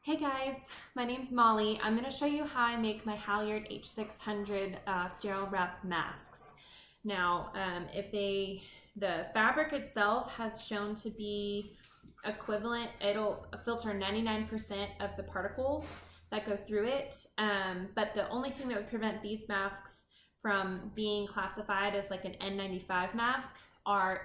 Hey guys, my name's Molly. I'm going to show you how I make my Halyard H600 sterile wrap masks. Now, the fabric itself has shown to be equivalent. It'll filter 99% of the particles that go through it. But the only thing that would prevent these masks from being classified as like an N95 mask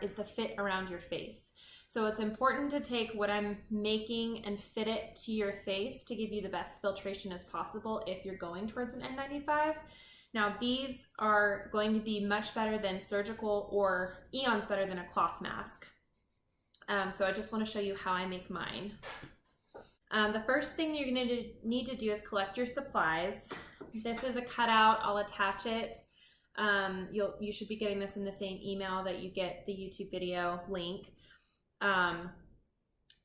is the fit around your face. So it's important to take what I'm making and fit it to your face to give you the best filtration as possible if you're going towards an N95. Now these are going to be much better than surgical or eons better than a cloth mask. So I just want to show you how I make mine. The first thing you're going to need to do is collect your supplies. This is a cutout. I'll attach it. You should be getting this in the same email that you get the YouTube video link.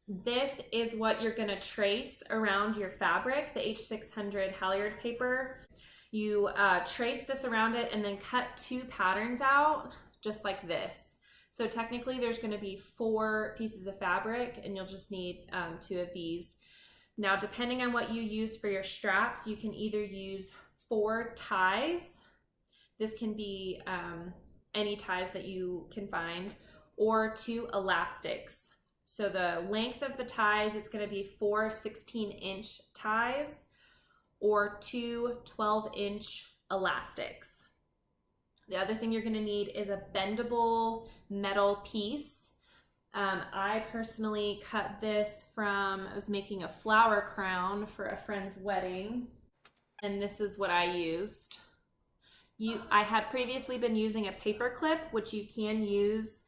This is what you're going to trace around your fabric, the H600 Halyard paper. You trace this around it and then cut 2 patterns out just like this. So technically there's going to be 4 pieces of fabric and you'll just need 2 of these. Now depending on what you use for your straps, you can either use 4 ties. This can be any ties that you can find, or 2 elastics. So the length of the ties, it's going to be 4 16-inch ties or 2 12-inch elastics. The other thing you're going to need is a bendable metal piece. I personally cut this I was making a flower crown for a friend's wedding, and this is what I used. I had previously been using a paper clip, which you can use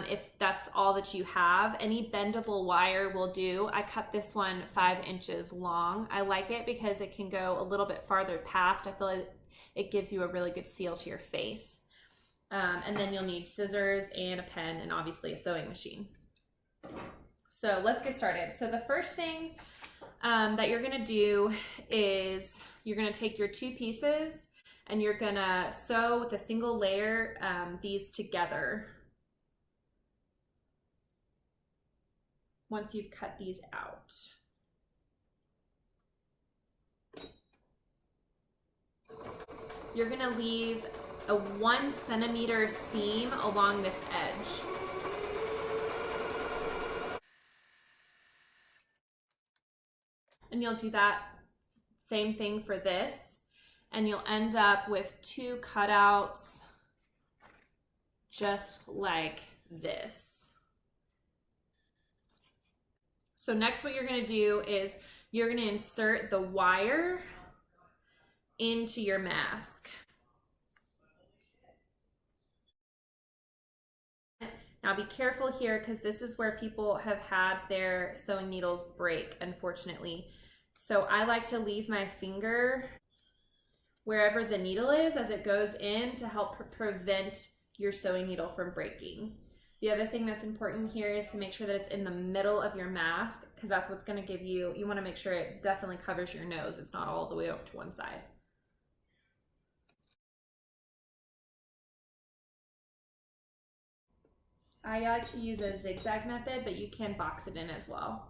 if that's all that you have. Any bendable wire will do. I cut this one 5 inches long. I like it because it can go a little bit farther past. I feel like it gives you a really good seal to your face. And then you'll need scissors and a pen and obviously a sewing machine. So let's get started. So the first thing that you're gonna do is you're gonna take your 2 pieces and you're gonna sew with a single layer these together once you've cut these out. You're gonna leave a 1 centimeter seam along this edge. And you'll do that same thing for this, and you'll end up with 2 cutouts just like this. So next what you're going to do is you're going to insert the wire into your mask. Now be careful here because this is where people have had their sewing needles break, unfortunately. So I like to leave my finger wherever the needle is as it goes in to help prevent your sewing needle from breaking. The other thing that's important here is to make sure that it's in the middle of your mask because that's what's going to give you want to make sure it definitely covers your nose. It's not all the way over to one side. I like to use a zigzag method, but you can box it in as well.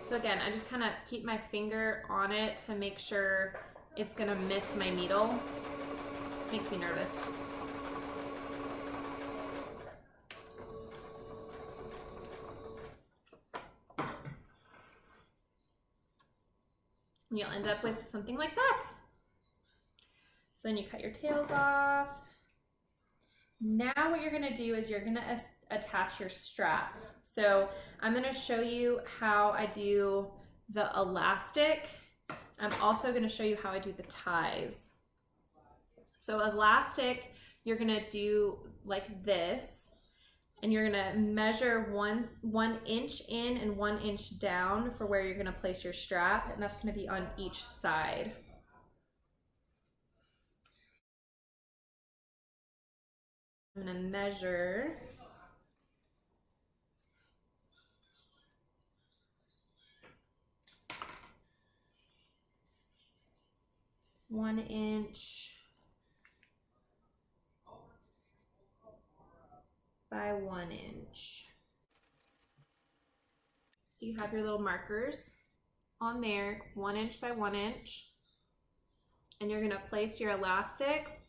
So again, I just kind of keep my finger on it to make sure it's gonna miss my needle. Makes me nervous. And you'll end up with something like that. So then you cut your tails off. Now what you're gonna do is you're gonna attach your straps. So I'm gonna show you how I do the elastic. I'm also gonna show you how I do the ties. So elastic, you're gonna do like this, and you're gonna measure one inch in and 1 inch down for where you're gonna place your strap, and that's gonna be on each side. I'm gonna measure 1 inch by 1 inch. So you have your little markers on there, 1 inch by 1 inch. And you're gonna place your elastic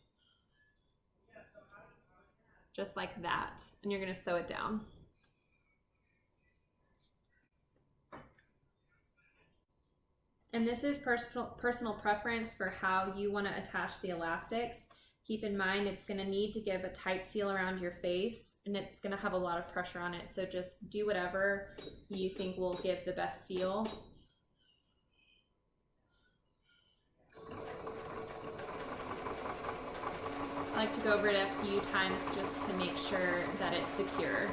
just like that. And you're gonna sew it down. And this is personal preference for how you wanna attach the elastics. Keep in mind, it's gonna need to give a tight seal around your face and it's gonna have a lot of pressure on it. So just do whatever you think will give the best seal. I like to go over it a few times just to make sure that it's secure.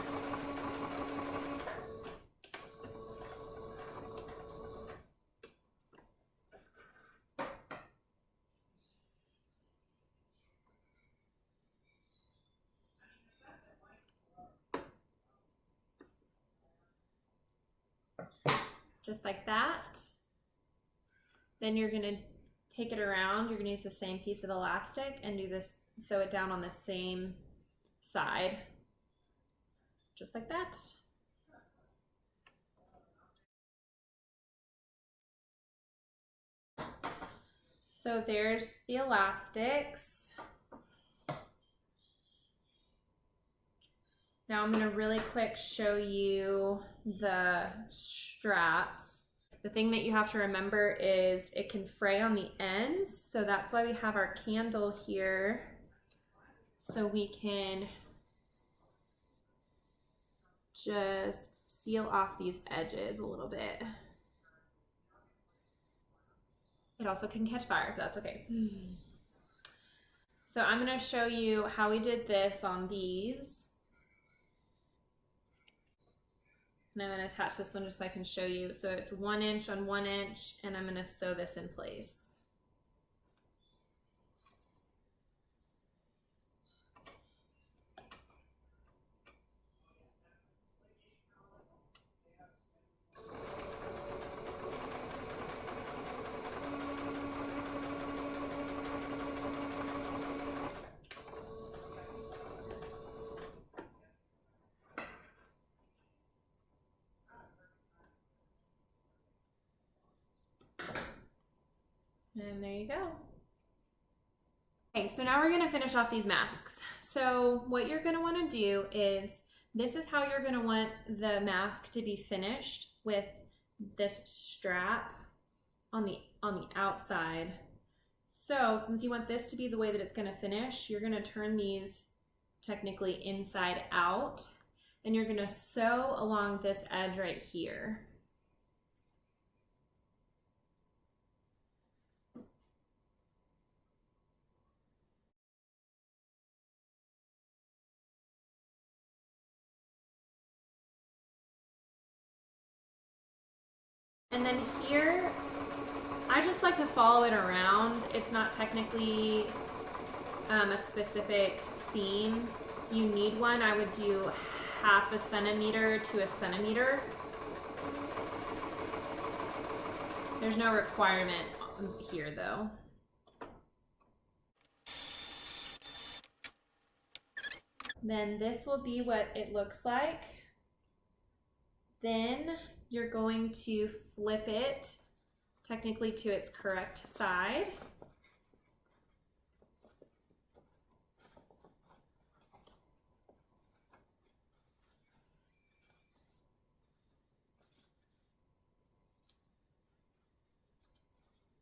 Just like that. Then you're gonna take it around. You're gonna use the same piece of elastic and do this, sew it down on the same side. Just like that. So there's the elastics. Now I'm gonna really quick show you the straps. The thing that you have to remember is it can fray on the ends. So that's why we have our candle here. So we can just seal off these edges a little bit. It also can catch fire, but that's okay. So I'm gonna show you how we did this on these. And I'm gonna attach this one just so I can show you. So it's 1 inch on 1 inch, and I'm gonna sew this in place. And there you go. Okay, so now we're gonna finish off these masks. So what you're gonna wanna do is, this is how you're gonna want the mask to be finished, with this strap on the outside. So since you want this to be the way that it's gonna finish, you're gonna turn these technically inside out, and you're gonna sew along this edge right here. And then here, I just like to follow it around. It's not technically a specific seam. You need one. I would do 1/2 centimeter to 1 centimeter. There's no requirement here though. Then this will be what it looks like. Then you're going to flip it technically to its correct side.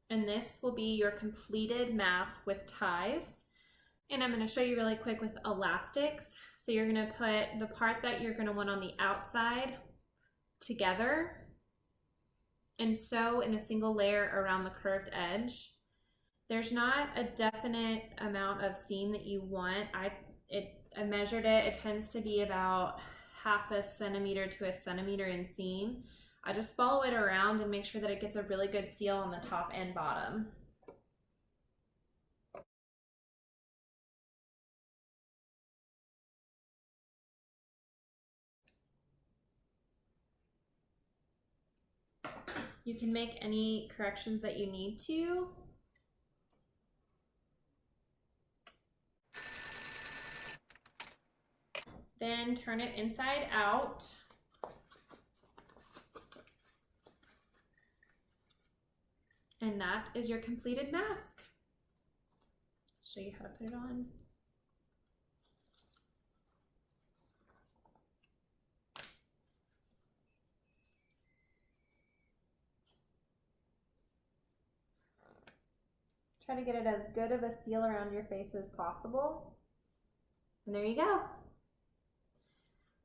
And this will be your completed mask with ties. And I'm going to show you really quick with elastics. So you're going to put the part that you're going to want on the outside together and sew in a single layer around the curved edge. There's not a definite amount of seam that you want. I measured it. It tends to be about 1/2 centimeter to 1 centimeter in seam. I just follow it around and make sure that it gets a really good seal on the top and bottom. You can make any corrections that you need to. Then turn it inside out. And that is your completed mask. Show you how to put it on. Try to get it as good of a seal around your face as possible. And there you go.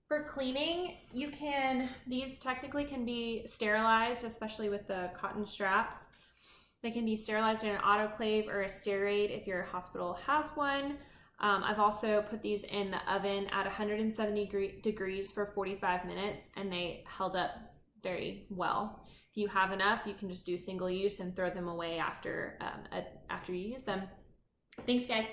For cleaning, these technically can be sterilized, especially with the cotton straps. They can be sterilized in an autoclave or a Sterate if your hospital has one. I've also put these in the oven at 170 degrees for 45 minutes, and they held up very well. If you have enough, you can just do single use and throw them away after you use them. Thanks, guys.